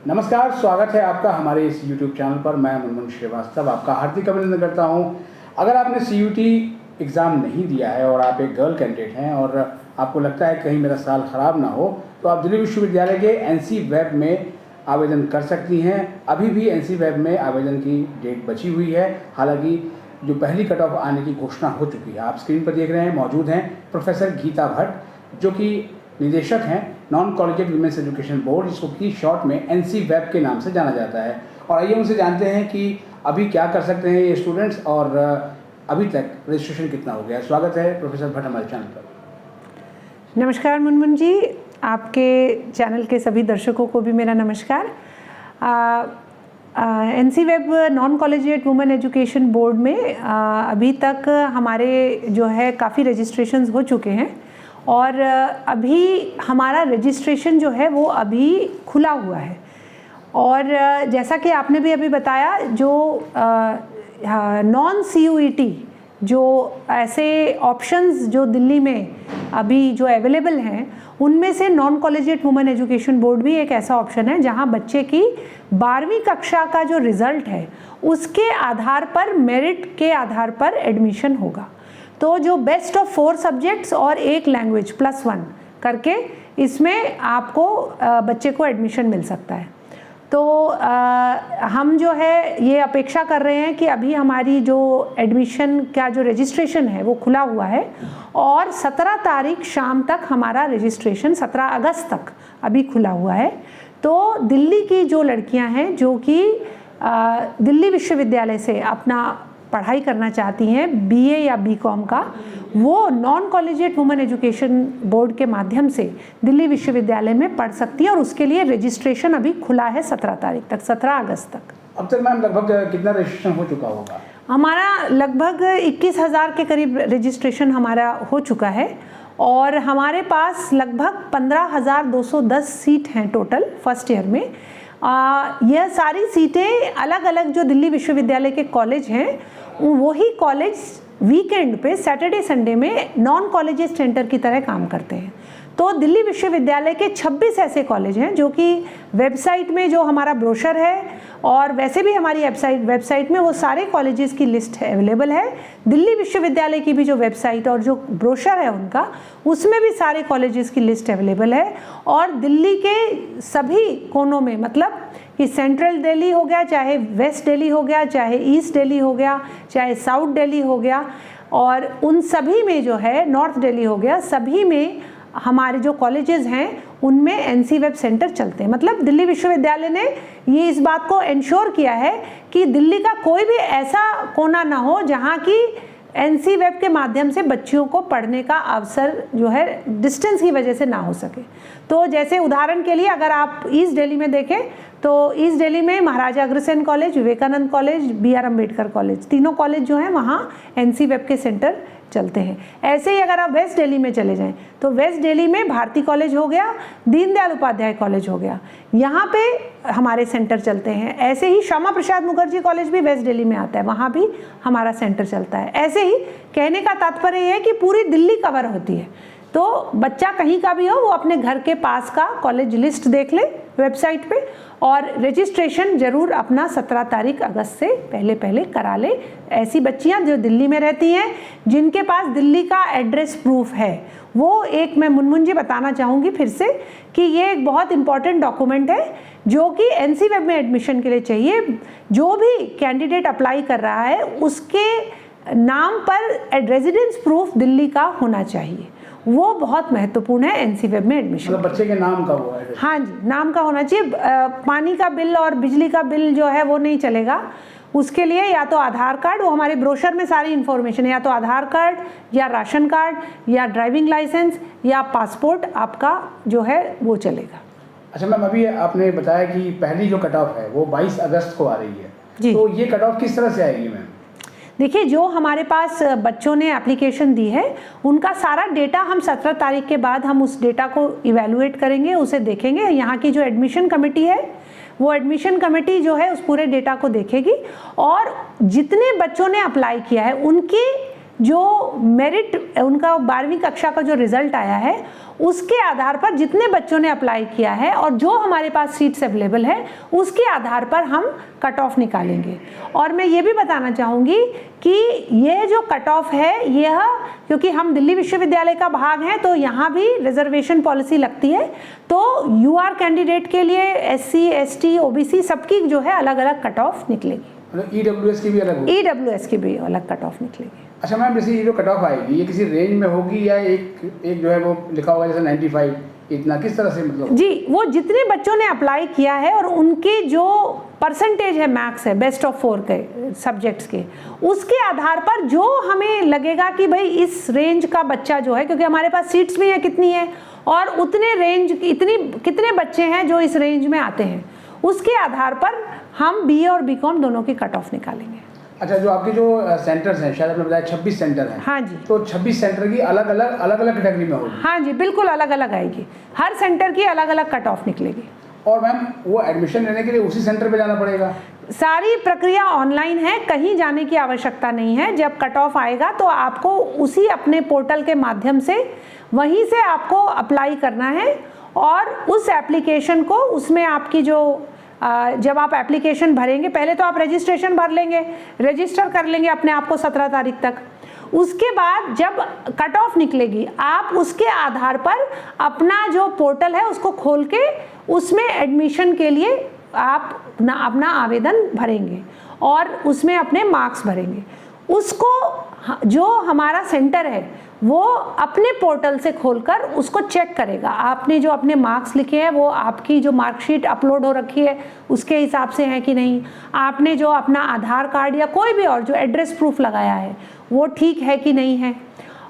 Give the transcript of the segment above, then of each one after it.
नमस्कार, स्वागत है आपका हमारे इस YouTube चैनल पर। मैं मुनमुन श्रीवास्तव आपका हार्दिक अभिनंदन करता हूं। अगर आपने CUT एग्ज़ाम नहीं दिया है और आप एक गर्ल कैंडिडेट हैं और आपको लगता है कहीं मेरा साल ख़राब ना हो, तो आप दिल्ली विश्वविद्यालय के NC वेब में आवेदन कर सकती हैं। अभी भी NC वेब में आवेदन की डेट बची हुई है। हालांकि जो पहली कट ऑफ आने की घोषणा हो चुकी है। आप स्क्रीन पर देख रहे हैं, मौजूद हैं प्रोफेसर गीता भट्ट, जो कि निदेशक हैं non collegiate women's education board, जिसको की शॉर्ट में NC वेब के नाम से जाना जाता है। और आइए उनसे जानते हैं कि अभी क्या कर सकते हैं ये स्टूडेंट्स और अभी तक रजिस्ट्रेशन कितना हो गया। स्वागत है प्रोफेसर भट्ट हमारे चैनल पर। नमस्कार मुनमुन जी, आपके चैनल के सभी दर्शकों को भी मेरा नमस्कार। NC web non collegiate women education board में अभी तक हमारे जो है काफ़ी रजिस्ट्रेशंस हो चुके हैं और अभी हमारा रजिस्ट्रेशन जो है वो अभी खुला हुआ है। और जैसा कि आपने भी अभी बताया, जो नॉन CUET जो ऐसे ऑप्शंस जो दिल्ली में अभी जो अवेलेबल हैं, उनमें से non collegiate women education board भी एक ऐसा ऑप्शन है जहां बच्चे की 12वीं कक्षा का जो रिज़ल्ट है उसके आधार पर, मेरिट के आधार पर एडमिशन होगा। तो जो बेस्ट ऑफ 4 सब्जेक्ट्स और एक लैंग्वेज +1 करके इसमें आपको बच्चे को एडमिशन मिल सकता है। तो हम जो है ये अपेक्षा कर रहे हैं कि अभी हमारी जो एडमिशन का जो रजिस्ट्रेशन है वो खुला हुआ है और 17 तारीख शाम तक हमारा रजिस्ट्रेशन, 17 अगस्त तक अभी खुला हुआ है। तो दिल्ली की जो लड़कियां हैं जो कि दिल्ली विश्वविद्यालय से अपना पढ़ाई करना चाहती हैं BA या BCom का, वो non collegiate women education board के माध्यम से दिल्ली विश्वविद्यालय में पढ़ सकती है और उसके लिए रजिस्ट्रेशन अभी खुला है 17 तारीख तक, 17 अगस्त तक। अब तक मैम लगभग कितना रजिस्ट्रेशन हो चुका होगा? हमारा लगभग 21,000 के करीब रजिस्ट्रेशन हमारा हो चुका है और हमारे पास लगभग 15,210 सीट हैं टोटल फर्स्ट ईयर में। यह सारी सीटें अलग अलग जो दिल्ली विश्वविद्यालय के कॉलेज हैं, वही कॉलेज वीकेंड पे, सैटरडे संडे में नॉन कॉलेजेस सेंटर की तरह काम करते हैं। तो दिल्ली विश्वविद्यालय के 26 ऐसे कॉलेज हैं जो कि वेबसाइट में जो हमारा ब्रोशर है और वैसे भी हमारी वेबसाइट में वो सारे कॉलेजेस की लिस्ट है, अवेलेबल है। दिल्ली विश्वविद्यालय की भी जो वेबसाइट और जो ब्रोशर है उनका, उसमें भी सारे कॉलेजेस की लिस्ट अवेलेबल है। और दिल्ली के सभी कोनों में, मतलब कि सेंट्रल दिल्ली हो गया, चाहे वेस्ट दिल्ली हो गया, चाहे ईस्ट दिल्ली हो गया, चाहे साउथ दिल्ली हो गया, और उन सभी में जो है नॉर्थ दिल्ली हो गया, सभी में हमारे जो कॉलेजेस हैं उनमें NC वेब सेंटर चलते हैं। मतलब दिल्ली विश्वविद्यालय ने ये इस बात को इंश्योर किया है कि दिल्ली का कोई भी ऐसा कोना ना हो जहाँ की NC वेब के माध्यम से बच्चियों को पढ़ने का अवसर जो है डिस्टेंस की वजह से ना हो सके। तो जैसे उदाहरण के लिए अगर आप ईस्ट दिल्ली में देखें तो ईस्ट दिल्ली में Maharaja Agrasen college, Vivekananda college, BR Ambedkar college, तीनों कॉलेज जो हैं वहाँ NC वेब के सेंटर चलते हैं। ऐसे ही अगर आप वेस्ट दिल्ली में चले जाएं तो वेस्ट दिल्ली में भारती कॉलेज हो गया, दीनदयाल उपाध्याय कॉलेज हो गया, यहाँ पे हमारे सेंटर चलते हैं। ऐसे ही श्यामा प्रसाद मुखर्जी कॉलेज भी वेस्ट दिल्ली में आता है, वहाँ भी हमारा सेंटर चलता है। ऐसे ही कहने का तात्पर्य ये है कि पूरी दिल्ली कवर होती है। तो बच्चा कहीं का भी हो, वो अपने घर के पास का कॉलेज लिस्ट देख ले वेबसाइट पे और रजिस्ट्रेशन जरूर अपना 17 तारीख अगस्त से पहले करा ले। ऐसी बच्चियां जो दिल्ली में रहती हैं, जिनके पास दिल्ली का एड्रेस प्रूफ है, वो एक मैं मुनमुन जी बताना चाहूँगी फिर से कि ये एक बहुत इंपॉर्टेंट डॉक्यूमेंट है जो कि NC वेब में एडमिशन के लिए चाहिए। जो भी कैंडिडेट अप्लाई कर रहा है उसके नाम पर रेजिडेंस प्रूफ दिल्ली का होना चाहिए, वो बहुत महत्वपूर्ण है NC वेब में एडमिशन। मतलब बच्चे के नाम का वो है? हाँ जी, नाम का होना चाहिए। पानी का बिल और बिजली का बिल जो है वो नहीं चलेगा। उसके लिए या तो आधार कार्ड, वो हमारे ब्रोशर में सारी इन्फॉर्मेशन है, या तो आधार कार्ड या राशन कार्ड या ड्राइविंग लाइसेंस या पासपोर्ट आपका जो है वो चलेगा। अच्छा मैम, अभी आपने बताया कि पहली जो कट ऑफ है वो 22 अगस्त को आ रही है जी। तो ये कट ऑफ किस तरह से आएगी मैम? देखिए, जो हमारे पास बच्चों ने एप्लीकेशन दी है उनका सारा डेटा हम 17 तारीख के बाद हम उस डेटा को इवैल्यूएट करेंगे, उसे देखेंगे। यहाँ की जो एडमिशन कमेटी है वो एडमिशन कमेटी जो है उस पूरे डेटा को देखेगी और जितने बच्चों ने अप्लाई किया है उनकी जो मेरिट उनका 12वीं कक्षा का जो रिजल्ट आया है उसके आधार पर जितने बच्चों ने अप्लाई किया है और जो हमारे पास सीट्स अवेलेबल है उसके आधार पर हम कट ऑफ निकालेंगे। और मैं ये भी बताना चाहूँगी कि यह जो कट ऑफ है यह क्योंकि हम दिल्ली विश्वविद्यालय का भाग हैं तो यहाँ भी रिजर्वेशन पॉलिसी लगती है, तो यूआर कैंडिडेट के लिए SC ST OBC सबकी जो है अलग अलग कट ऑफ निकलेगी। EWS की भी अलग होगी? EWS की भी अलग कट ऑफ निकलेगी। अच्छा मैम, जैसे ये जो कट ऑफ आएगी ये किसी रेंज में होगी या एक जो है वो लिखा होगा जैसे 95 इतना, किस तरह से मतलब? जी, वो जितने बच्चों ने अप्लाई किया है और उनके जो परसेंटेज है मैक्स है बेस्ट ऑफ 4 के सब्जेक्ट्स के, उसके आधार पर जो हमें लगेगा कि भाई इस रेंज का बच्चा जो है, क्योंकि हमारे पास सीट्स भी हैं कितनी है और उतने रेंज कितने बच्चे हैं जो इस रेंज में आते हैं, उसके आधार पर हम BA और BCom दोनों की कट ऑफ निकालेंगे। अच्छा, जो आपके जो सेंटर्स हैं, शायद आपने बताया 26 सेंटर हैं। हाँ जी। तो 26 सेंटर की अलग अलग कैटेगरी में होगी? हाँ जी, बिल्कुल अलग अलग आएगी, हर सेंटर की अलग अलग कट ऑफ निकलेगी। और मैम वो एडमिशन लेने के लिए उसी सेंटर पे जाना पड़ेगा? सारी प्रक्रिया ऑनलाइन है, कहीं जाने की आवश्यकता नहीं है। जब कट ऑफ आएगा तो आपको उसी अपने पोर्टल के माध्यम से वहीं से आपको अप्लाई करना है और उस एप्लीकेशन को उसमें आपकी जो जब आप एप्लीकेशन भरेंगे, पहले तो आप रजिस्ट्रेशन भर लेंगे, रजिस्टर कर लेंगे अपने आप को 17 तारीख तक। उसके बाद जब कट ऑफ निकलेगी आप उसके आधार पर अपना जो पोर्टल है उसको खोल के उसमें एडमिशन के लिए आप अपना आवेदन भरेंगे और उसमें अपने मार्क्स भरेंगे। उसको जो हमारा सेंटर है वो अपने पोर्टल से खोलकर उसको चेक करेगा, आपने जो अपने मार्क्स लिखे हैं वो आपकी जो मार्कशीट अपलोड हो रखी है उसके हिसाब से है कि नहीं, आपने जो अपना आधार कार्ड या कोई भी और जो एड्रेस प्रूफ लगाया है वो ठीक है कि नहीं है,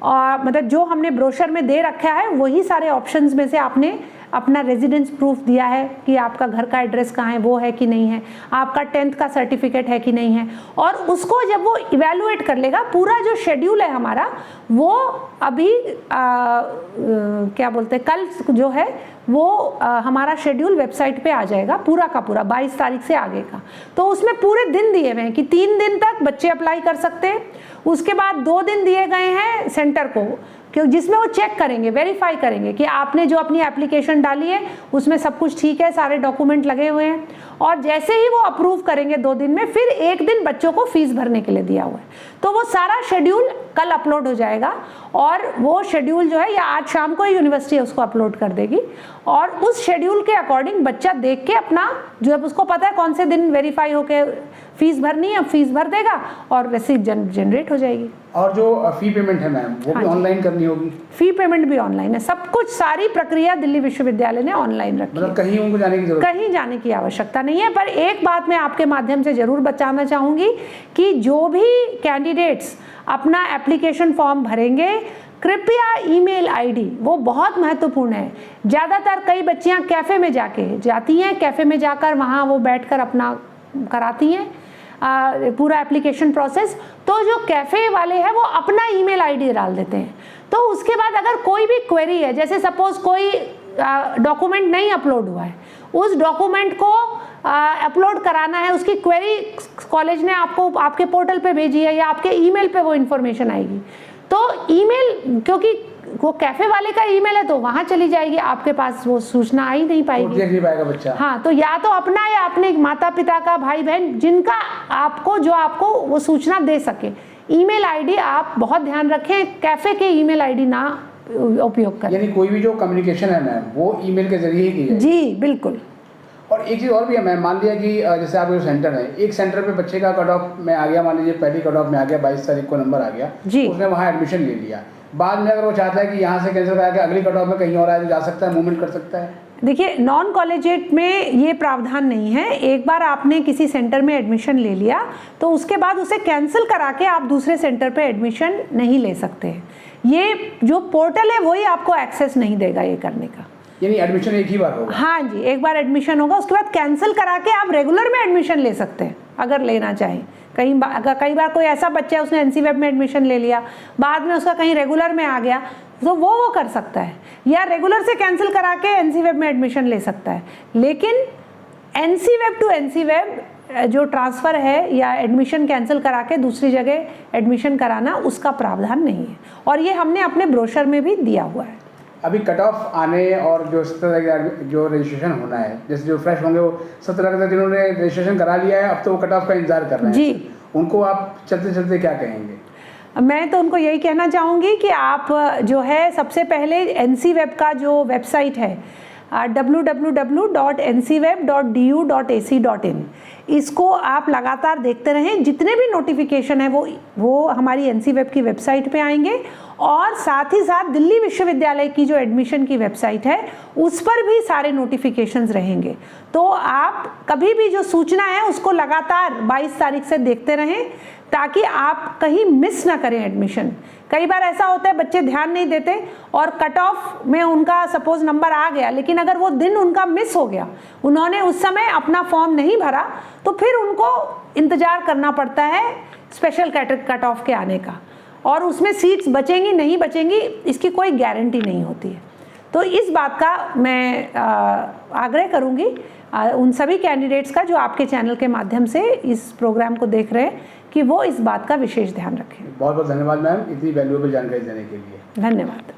और मतलब जो हमने ब्रोशर में दे रखा है वही सारे ऑप्शंस में से आपने अपना रेजिडेंस प्रूफ दिया है कि आपका घर का एड्रेस कहाँ है वो है कि नहीं है, आपका 10th का सर्टिफिकेट है कि नहीं है। और उसको जब वो इवैल्यूएट कर लेगा, पूरा जो शेड्यूल है हमारा वो अभी क्या बोलते हैं कल जो है वो हमारा शेड्यूल वेबसाइट पे आ जाएगा पूरा का पूरा 22 तारीख से आगे का। तो उसमें पूरे दिन दिए हुए हैं कि 3 दिन तक बच्चे अप्लाई कर सकते हैं, उसके बाद 2 दिन दिए गए हैं सेंटर को क्योंकि जिसमें वो चेक करेंगे, वेरीफाई करेंगे कि आपने जो अपनी एप्लीकेशन डाली है उसमें सब कुछ ठीक है, सारे डॉक्यूमेंट लगे हुए हैं, और जैसे ही वो अप्रूव करेंगे 2 दिन में, फिर 1 दिन बच्चों को फीस भरने के लिए दिया हुआ है। तो वो सारा शेड्यूल कल अपलोड हो जाएगा और वो शेड्यूल जो है या आज शाम को ही यूनिवर्सिटी उसको अपलोड कर देगी और उस शेड्यूल के अकॉर्डिंग बच्चा देख के अपना जो अब उसको पता है कौन से दिन वेरीफाई होके फीस भरनी है, फीस भर देगा और रिसीट जनरेट हो जाएगी। और जो फी पेमेंट है मैम वो भी ऑनलाइन करनी होगी? फी पेमेंट भी ऑनलाइन है, सब कुछ सारी प्रक्रिया दिल्ली विश्वविद्यालय ने ऑनलाइन रखी है। मतलब कहीं उनको जाने की जरूरत? कहीं जाने की आवश्यकता नहीं है। पर एक बात मैं आपके माध्यम से जरूर बताना चाहूँगी कि जो भी कैंडिडेट्स अपना एप्लीकेशन फॉर्म भरेंगे, कृपया ईमेल आईडी वो बहुत महत्वपूर्ण है। ज़्यादातर कई बच्चियाँ कैफ़े में जाती हैं, कैफ़े में जाकर वहाँ वो बैठकर अपना कराती हैं पूरा एप्लीकेशन प्रोसेस। तो जो कैफ़े वाले हैं वो अपना ईमेल आईडी डाल देते हैं। तो उसके बाद अगर कोई भी क्वेरी है, जैसे सपोज कोई डॉक्यूमेंट नहीं अपलोड हुआ है, उस डॉक्यूमेंट को अपलोड कराना है, उसकी क्वेरी कॉलेज ने आपको आपके पोर्टल पे भेजी है या आपके ईमेल पे वो इन्फॉर्मेशन आएगी, तो ईमेल क्योंकि वो कैफे वाले का ईमेल है तो वहां चली जाएगी, आपके पास वो सूचना आ ही नहीं पाएगी, देख नहीं पाएगा बच्चा। हाँ, तो या तो अपना या अपने माता पिता का, भाई बहन, जिनका आपको वो सूचना दे सके। ईमेल आईडी आप बहुत ध्यान रखें, कैफे के ईमेल आईडी ना उपयोग करें। यानी कोई भी जो कम्युनिकेशन है मैम वो ईमेल के जरिए ही की जाए? जी बिल्कुल। और एक चीज़ और भी है मैम, मान लिया कि जैसे आपके जो सेंटर है, एक सेंटर पे बच्चे का कट ऑफ में आ गया, मान लीजिए पहली कट ऑफ में आ गया 22 तारीख को नंबर आ गया जी, उसने वहाँ एडमिशन ले लिया, बाद में अगर वो चाहता है कि यहाँ से कैंसिल करा के अगली कट ऑफ में कहीं और आए तो जा सकता है, मूवमेंट कर सकता है? देखिए नॉन कॉलेजिएट में ये प्रावधान नहीं है। एक बार आपने किसी सेंटर में एडमिशन ले लिया तो उसके बाद उसे कैंसिल करा के आप दूसरे सेंटर पे एडमिशन नहीं ले सकते। ये जो पोर्टल है वही आपको एक्सेस नहीं देगा ये करने का। यानी एडमिशन एक ही बार होगा? हाँ जी, एक बार एडमिशन होगा, उसके बाद कैंसिल करा के आप रेगुलर में एडमिशन ले सकते हैं अगर लेना चाहें। कई बार कोई ऐसा बच्चा है उसने NC-Web में एडमिशन ले लिया, बाद में उसका कहीं रेगुलर में आ गया, तो वो कर सकता है, या रेगुलर से कैंसिल करा के NC-Web में एडमिशन ले सकता है। लेकिन NC web two NC web जो ट्रांसफ़र है या एडमिशन कैंसिल करा के दूसरी जगह एडमिशन कराना, उसका प्रावधान नहीं है, और ये हमने अपने ब्रोशर में भी दिया हुआ है। अभी कट ऑफ आने और जो 17 जो रजिस्ट्रेशन होना है, जैसे जो फ्रेश होंगे वो 17 जिन्होंने रजिस्ट्रेशन करा लिया है, अब तो वो कट ऑफ का इंतजार कर रहे हैं जी, उनको आप चलते चलते क्या कहेंगे? मैं तो उनको यही कहना चाहूँगी कि आप जो है सबसे पहले NC वेब का जो वेबसाइट है www.ncweb.du.ac.in, इसको आप लगातार देखते रहें। जितने भी नोटिफिकेशन है वो हमारी NC वेब की वेबसाइट पे आएंगे, और साथ ही साथ दिल्ली विश्वविद्यालय की जो एडमिशन की वेबसाइट है उस पर भी सारे नोटिफिकेशंस रहेंगे। तो आप कभी भी जो सूचना है उसको लगातार 22 तारीख से देखते रहें, ताकि आप कहीं मिस ना करें एडमिशन। कई बार ऐसा होता है बच्चे ध्यान नहीं देते और कट ऑफ में उनका सपोज नंबर आ गया, लेकिन अगर वो दिन उनका मिस हो गया, उन्होंने उस समय अपना फॉर्म नहीं भरा, तो फिर उनको इंतज़ार करना पड़ता है स्पेशल कट ऑफ के आने का, और उसमें सीट्स बचेंगी नहीं बचेंगी इसकी कोई गारंटी नहीं होती है। तो इस बात का मैं आग्रह करूँगी उन सभी कैंडिडेट्स का जो आपके चैनल के माध्यम से इस प्रोग्राम को देख रहे हैं, कि वो इस बात का विशेष ध्यान रखें। बहुत बहुत धन्यवाद मैम, इतनी वैल्यूएबल जानकारी देने के लिए। धन्यवाद।